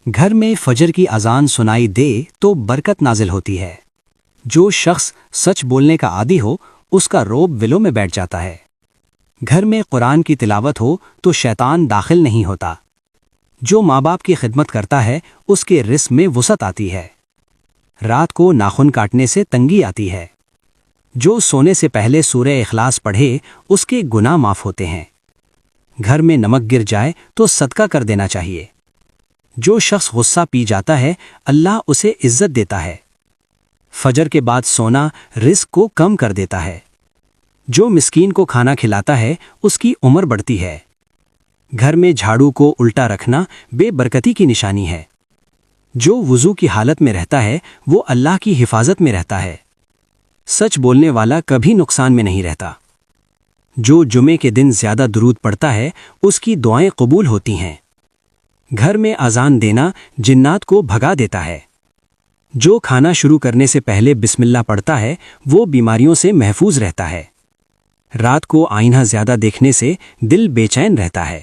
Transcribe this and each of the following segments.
گھر میں فجر کی اذان سنائی دے تو برکت نازل ہوتی ہے۔ جو شخص سچ بولنے کا عادی ہو اس کا روب ولوں میں بیٹھ جاتا ہے۔ گھر میں قرآن کی تلاوت ہو تو شیطان داخل نہیں ہوتا۔ جو ماں باپ کی خدمت کرتا ہے اس کے رزق میں وسعت آتی ہے۔ رات کو ناخن کاٹنے سے تنگی آتی ہے۔ جو سونے سے پہلے سورہ اخلاص پڑھے اس کے گناہ معاف ہوتے ہیں۔ گھر میں نمک گر جائے تو صدقہ کر دینا چاہیے۔ جو شخص غصہ پی جاتا ہے اللہ اسے عزت دیتا ہے۔ فجر کے بعد سونا رزق کو کم کر دیتا ہے۔ جو مسکین کو کھانا کھلاتا ہے اس کی عمر بڑھتی ہے۔ گھر میں جھاڑو کو الٹا رکھنا بے برکتی کی نشانی ہے۔ جو وضو کی حالت میں رہتا ہے وہ اللہ کی حفاظت میں رہتا ہے۔ سچ بولنے والا کبھی نقصان میں نہیں رہتا۔ جو جمعے کے دن زیادہ درود پڑھتا ہے اس کی دعائیں قبول ہوتی ہیں۔ گھر میں اذان دینا جنات کو بھگا دیتا ہے۔ جو کھانا شروع کرنے سے پہلے بسم اللہ پڑھتا ہے وہ بیماریوں سے محفوظ رہتا ہے۔ رات کو آئینہ زیادہ دیکھنے سے دل بے چین رہتا ہے۔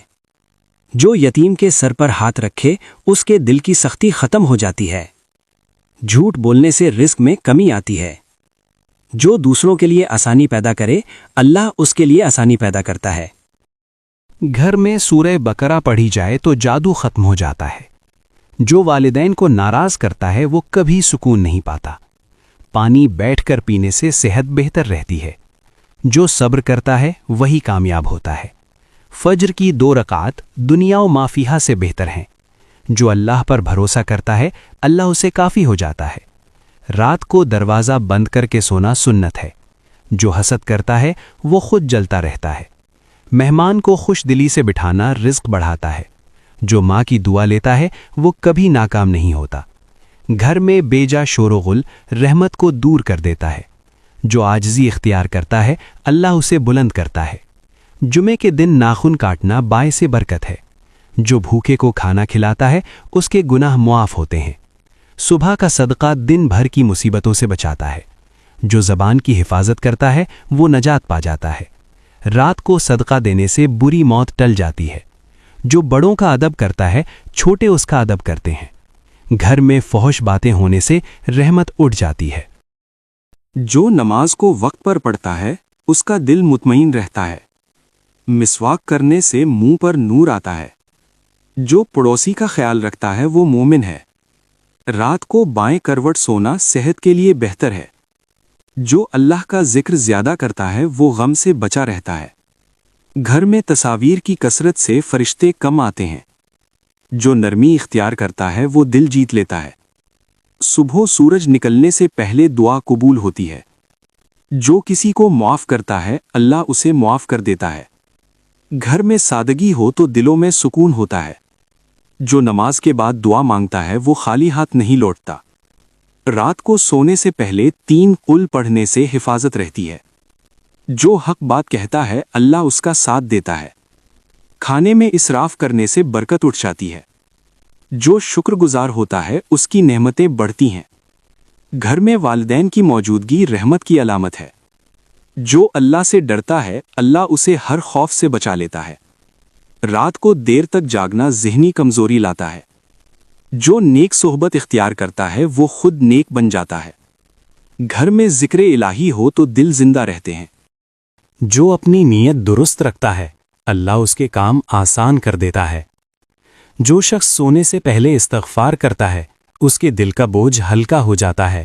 جو یتیم کے سر پر ہاتھ رکھے اس کے دل کی سختی ختم ہو جاتی ہے۔ جھوٹ بولنے سے رزق میں کمی آتی ہے۔ جو دوسروں کے لیے آسانی پیدا کرے اللہ اس کے لیے آسانی پیدا کرتا ہے۔ گھر میں سورہ بقرہ پڑھی جائے تو جادو ختم ہو جاتا ہے۔ جو والدین کو ناراض کرتا ہے وہ کبھی سکون نہیں پاتا۔ پانی بیٹھ کر پینے سے صحت بہتر رہتی ہے۔ جو صبر کرتا ہے وہی کامیاب ہوتا ہے۔ فجر کی 2 رکعات دنیا و مافیہا سے بہتر ہیں۔ جو اللہ پر بھروسہ کرتا ہے اللہ اسے کافی ہو جاتا ہے۔ رات کو دروازہ بند کر کے سونا سنت ہے۔ جو حسد کرتا ہے وہ خود جلتا رہتا ہے۔ مہمان کو خوش دلی سے بٹھانا رزق بڑھاتا ہے۔ جو ماں کی دعا لیتا ہے وہ کبھی ناکام نہیں ہوتا۔ گھر میں بے جا شور و غل رحمت کو دور کر دیتا ہے۔ جو عاجزی اختیار کرتا ہے اللہ اسے بلند کرتا ہے۔ جمعے کے دن ناخن کاٹنا باعث برکت ہے۔ جو بھوکے کو کھانا کھلاتا ہے اس کے گناہ معاف ہوتے ہیں۔ صبح کا صدقہ دن بھر کی مصیبتوں سے بچاتا ہے۔ جو زبان کی حفاظت کرتا ہے وہ نجات پا جاتا ہے۔ رات کو صدقہ دینے سے بری موت ٹل جاتی ہے۔ جو بڑوں کا ادب کرتا ہے چھوٹے اس کا ادب کرتے ہیں۔ گھر میں فحش باتیں ہونے سے رحمت اٹھ جاتی ہے۔ جو نماز کو وقت پر پڑھتا ہے اس کا دل مطمئن رہتا ہے۔ مسواک کرنے سے منہ پر نور آتا ہے۔ جو پڑوسی کا خیال رکھتا ہے وہ مومن ہے۔ رات کو بائیں کروٹ سونا صحت کے لیے بہتر ہے۔ جو اللہ کا ذکر زیادہ کرتا ہے وہ غم سے بچا رہتا ہے۔ گھر میں تصاویر کی کثرت سے فرشتے کم آتے ہیں۔ جو نرمی اختیار کرتا ہے وہ دل جیت لیتا ہے۔ صبح سورج نکلنے سے پہلے دعا قبول ہوتی ہے۔ جو کسی کو معاف کرتا ہے اللہ اسے معاف کر دیتا ہے۔ گھر میں سادگی ہو تو دلوں میں سکون ہوتا ہے۔ جو نماز کے بعد دعا مانگتا ہے وہ خالی ہاتھ نہیں لوٹتا۔ رات کو سونے سے پہلے 3 قل پڑھنے سے حفاظت رہتی ہے۔ جو حق بات کہتا ہے اللہ اس کا ساتھ دیتا ہے۔ کھانے میں اسراف کرنے سے برکت اٹھ جاتی ہے۔ جو شکر گزار ہوتا ہے اس کی نعمتیں بڑھتی ہیں۔ گھر میں والدین کی موجودگی رحمت کی علامت ہے۔ جو اللہ سے ڈرتا ہے اللہ اسے ہر خوف سے بچا لیتا ہے۔ رات کو دیر تک جاگنا ذہنی کمزوری لاتا ہے۔ جو نیک صحبت اختیار کرتا ہے وہ خود نیک بن جاتا ہے۔ گھر میں ذکر الہی ہو تو دل زندہ رہتے ہیں۔ جو اپنی نیت درست رکھتا ہے اللہ اس کے کام آسان کر دیتا ہے۔ جو شخص سونے سے پہلے استغفار کرتا ہے اس کے دل کا بوجھ ہلکا ہو جاتا ہے۔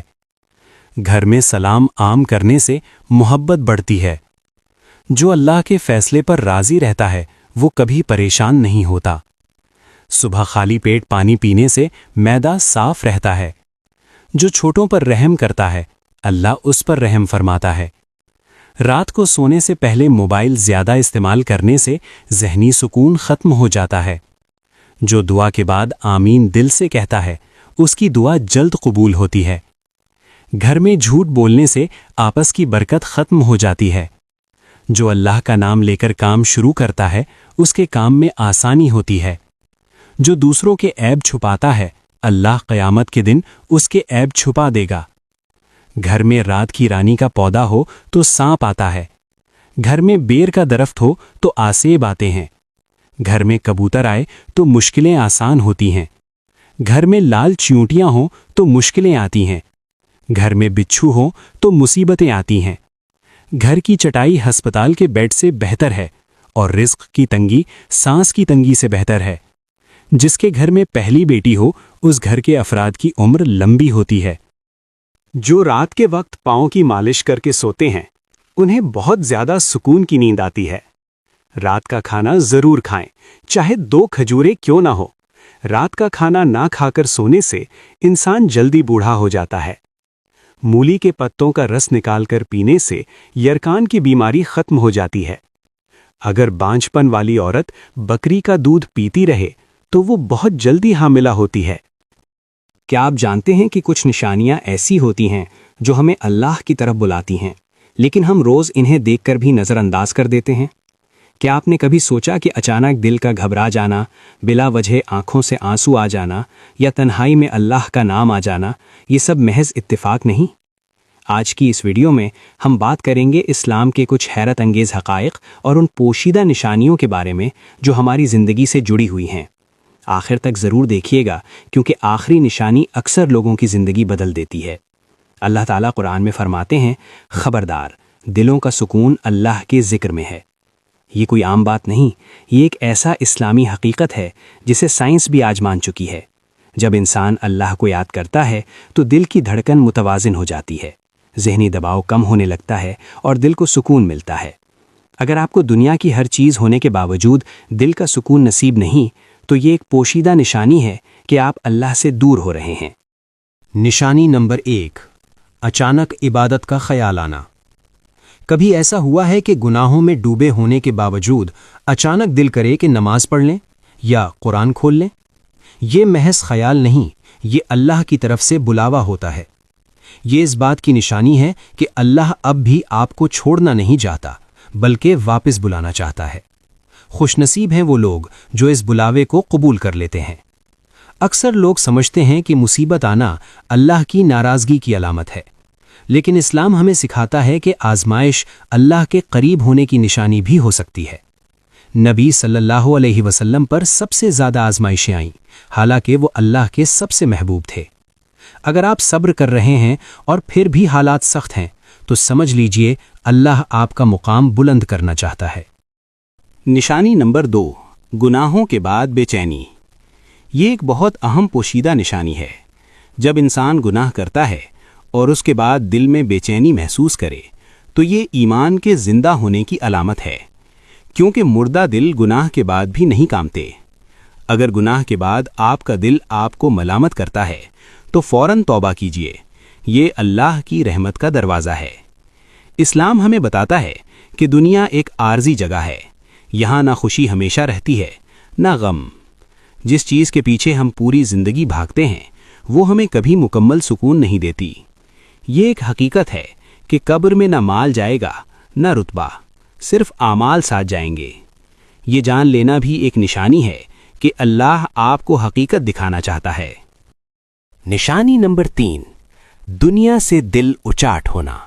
گھر میں سلام عام کرنے سے محبت بڑھتی ہے۔ جو اللہ کے فیصلے پر راضی رہتا ہے وہ کبھی پریشان نہیں ہوتا۔ صبح خالی پیٹ پانی پینے سے معدہ صاف رہتا ہے۔ جو چھوٹوں پر رحم کرتا ہے اللہ اس پر رحم فرماتا ہے۔ رات کو سونے سے پہلے موبائل زیادہ استعمال کرنے سے ذہنی سکون ختم ہو جاتا ہے۔ جو دعا کے بعد آمین دل سے کہتا ہے اس کی دعا جلد قبول ہوتی ہے۔ گھر میں جھوٹ بولنے سے آپس کی برکت ختم ہو جاتی ہے۔ جو اللہ کا نام لے کر کام شروع کرتا ہے اس کے کام میں آسانی ہوتی ہے۔ جو دوسروں کے عیب چھپاتا ہے اللہ قیامت کے دن اس کے عیب چھپا دے گا۔ گھر میں رات کی رانی کا پودا ہو تو سانپ آتا ہے۔ گھر میں بیر کا درخت ہو تو آسیب آتے ہیں۔ گھر میں کبوتر آئے تو مشکلیں آسان ہوتی ہیں۔ घर में लाल चींटियां हों तो मुश्किलें आती हैं, घर में बिच्छू हों तो मुसीबतें आती हैं। घर की चटाई अस्पताल के बेड से बेहतर है और रिस्क की तंगी सांस की तंगी से बेहतर है। जिसके घर में पहली बेटी हो उस घर के अफराद की उम्र लंबी होती है। जो रात के वक्त पाँव की मालिश करके सोते हैं उन्हें बहुत ज्यादा सुकून की नींद आती है। रात का खाना जरूर खाएं, चाहे 2 खजूरें क्यों ना हो। रात का खाना ना खाकर सोने से इंसान जल्दी बूढ़ा हो जाता है। मूली के पत्तों का रस निकालकर पीने से यरकान की बीमारी खत्म हो जाती है। अगर बांझपन वाली औरत बकरी का दूध पीती रहे तो वो बहुत जल्दी हामिला होती है। क्या आप जानते हैं कि कुछ निशानियां ऐसी होती हैं जो हमें अल्लाह की तरफ बुलाती हैं, लेकिन हम रोज इन्हें देखकर भी नज़रअंदाज कर देते हैं? क्या आपने कभी सोचा कि अचानक दिल का घबरा जाना, बिला वजह आंखों से आंसू आ जाना या तन्हाई में अल्लाह का नाम आ जाना, ये सब महज इत्तेफाक नहीं? आज की इस वीडियो में हम बात करेंगे इस्लाम के कुछ हैरत अंगेज़ हक़ाइक़ और उन पोशीदा निशानियों के बारे में जो हमारी ज़िंदगी से जुड़ी हुई हैं। आखिर तक ज़रूर देखिएगा, क्योंकि आखिरी निशानी अक्सर लोगों की ज़िंदगी बदल देती है। अल्लाह ताला कुरान में फरमाते हैं, खबरदार, दिलों का सुकून अल्लाह के ज़िक्र में है। ये कोई आम बात नहीं, ये एक ऐसा इस्लामी हकीकत है जिसे साइंस भी आजमान चुकी है। जब इंसान अल्लाह को याद करता है तो दिल की धड़कन मुतवाज़िन हो जाती है, ज़हनी दबाव कम होने लगता है और दिल को सुकून मिलता है। अगर आपको दुनिया की हर चीज़ होने के बावजूद दिल का सुकून नसीब नहीं, तो ये एक पोशीदा निशानी है कि आप अल्लाह से दूर हो रहे हैं। निशानी नंबर 1, अचानक इबादत का ख्याल आना। कभी ऐसा हुआ है कि गुनाहों में डूबे होने के बावजूद अचानक दिल करे कि नमाज पढ़ लें या कुरान खोल लें? ये महज ख्याल नहीं, ये अल्लाह की तरफ से बुलावा होता है। ये इस बात की निशानी है कि अल्लाह अब भी आपको छोड़ना नहीं चाहता, बल्कि वापस बुलाना चाहता है। खुशनसीब हैं वो लोग जो इस बुलावे को कबूल कर लेते हैं। अक्सर लोग समझते हैं कि मुसीबत आना अल्लाह की नाराज़गी की अलामत है, लेकिन इस्लाम हमें सिखाता है कि आजमाइश अल्लाह के करीब होने की निशानी भी हो सकती है। नबी सल्लल्लाहु अलैहि वसल्लम पर सबसे ज़्यादा आजमाइशें आईं, हालांकि वो अल्लाह के सबसे महबूब थे। अगर आप सब्र कर रहे हैं और फिर भी हालात सख्त हैं, तो समझ लीजिए अल्लाह आपका मुकाम बुलंद करना चाहता है। निशानी नंबर 2, गुनाहों के बाद बेचैनी। ये एक बहुत अहम पोशीदा निशानी है। जब इंसान गुनाह करता है और उसके बाद दिल में बेचैनी महसूस करे, तो ये ईमान के जिंदा होने की अलामत है, क्योंकि मुर्दा दिल गुनाह के बाद भी नहीं कामते। अगर गुनाह के बाद आपका दिल आपको मलामत करता है तो फौरन तौबा कीजिए, ये अल्लाह की रहमत का दरवाज़ा है। इस्लाम हमें बताता है कि दुनिया एक आर्जी जगह है, यहाँ ना खुशी हमेशा रहती है ना गम। जिस चीज़ के पीछे हम पूरी ज़िंदगी भागते हैं वो हमें कभी मुकम्मल सुकून नहीं देती। ये एक हकीकत है कि कब्र में ना माल जाएगा ना रुतबा, सिर्फ आमाल साथ जाएंगे। ये जान लेना भी एक निशानी है कि अल्लाह आपको हकीकत दिखाना चाहता है। निशानी नंबर 3, दुनिया से दिल उचाट होना।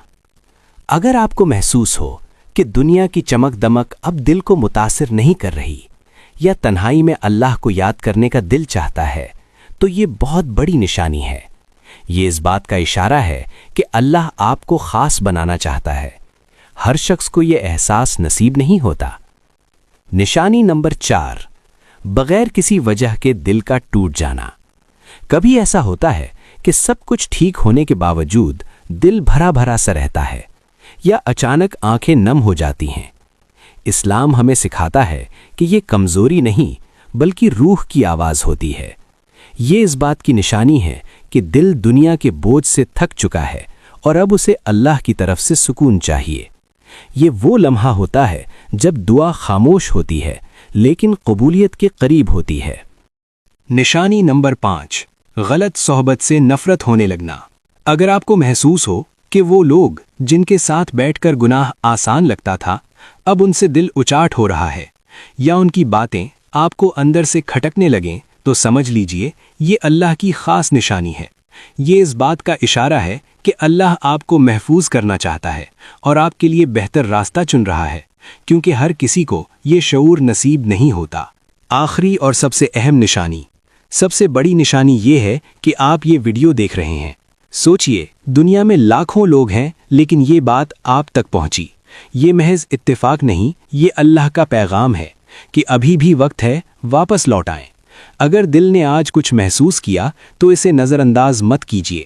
अगर आपको महसूस हो कि दुनिया की चमक दमक अब दिल को मुतासिर नहीं कर रही, या तन्हाई में अल्लाह को याद करने का दिल चाहता है, तो ये बहुत बड़ी निशानी है। ये इस बात का इशारा है कि अल्लाह आपको खास बनाना चाहता है। हर शख्स को ये एहसास नसीब नहीं होता। निशानी नंबर 4, बगैर किसी वजह के दिल का टूट जाना। कभी ऐसा होता है कि सब कुछ ठीक होने के बावजूद दिल भरा भरा सा रहता है, या अचानक आंखें नम हो जाती हैं। इस्लाम हमें सिखाता है कि ये कमज़ोरी नहीं, बल्कि रूह की आवाज़ होती है। ये इस बात की निशानी है कि दिल दुनिया के बोझ से थक चुका है और अब उसे अल्लाह की तरफ से सुकून चाहिए। ये वो लम्हा होता है जब दुआ खामोश होती है, लेकिन कबूलियत के करीब होती है। निशानी नंबर 5, गलत सोहबत से नफरत होने लगना। अगर आपको महसूस हो कि वो लोग जिनके साथ बैठकर गुनाह आसान लगता था, अब उनसे दिल उचाट हो रहा है, या उनकी बातें आपको अंदर से खटकने लगें, तो समझ लीजिए ये अल्लाह की खास निशानी है। ये इस बात का इशारा है कि अल्लाह आपको महफूज करना चाहता है और आपके लिए बेहतर रास्ता चुन रहा है, क्योंकि हर किसी को ये शऊर नसीब नहीं होता। आखिरी और सबसे अहम निशानी, سب سے بڑی نشانی یہ ہے کہ آپ یہ ویڈیو دیکھ رہے ہیں۔ سوچئے، دنیا میں لاکھوں لوگ ہیں لیکن یہ بات آپ تک پہنچی۔ یہ محض اتفاق نہیں، یہ اللہ کا پیغام ہے کہ ابھی بھی وقت ہے، واپس لوٹ آئیں۔ اگر دل نے آج کچھ محسوس کیا تو اسے نظر انداز مت کیجیے۔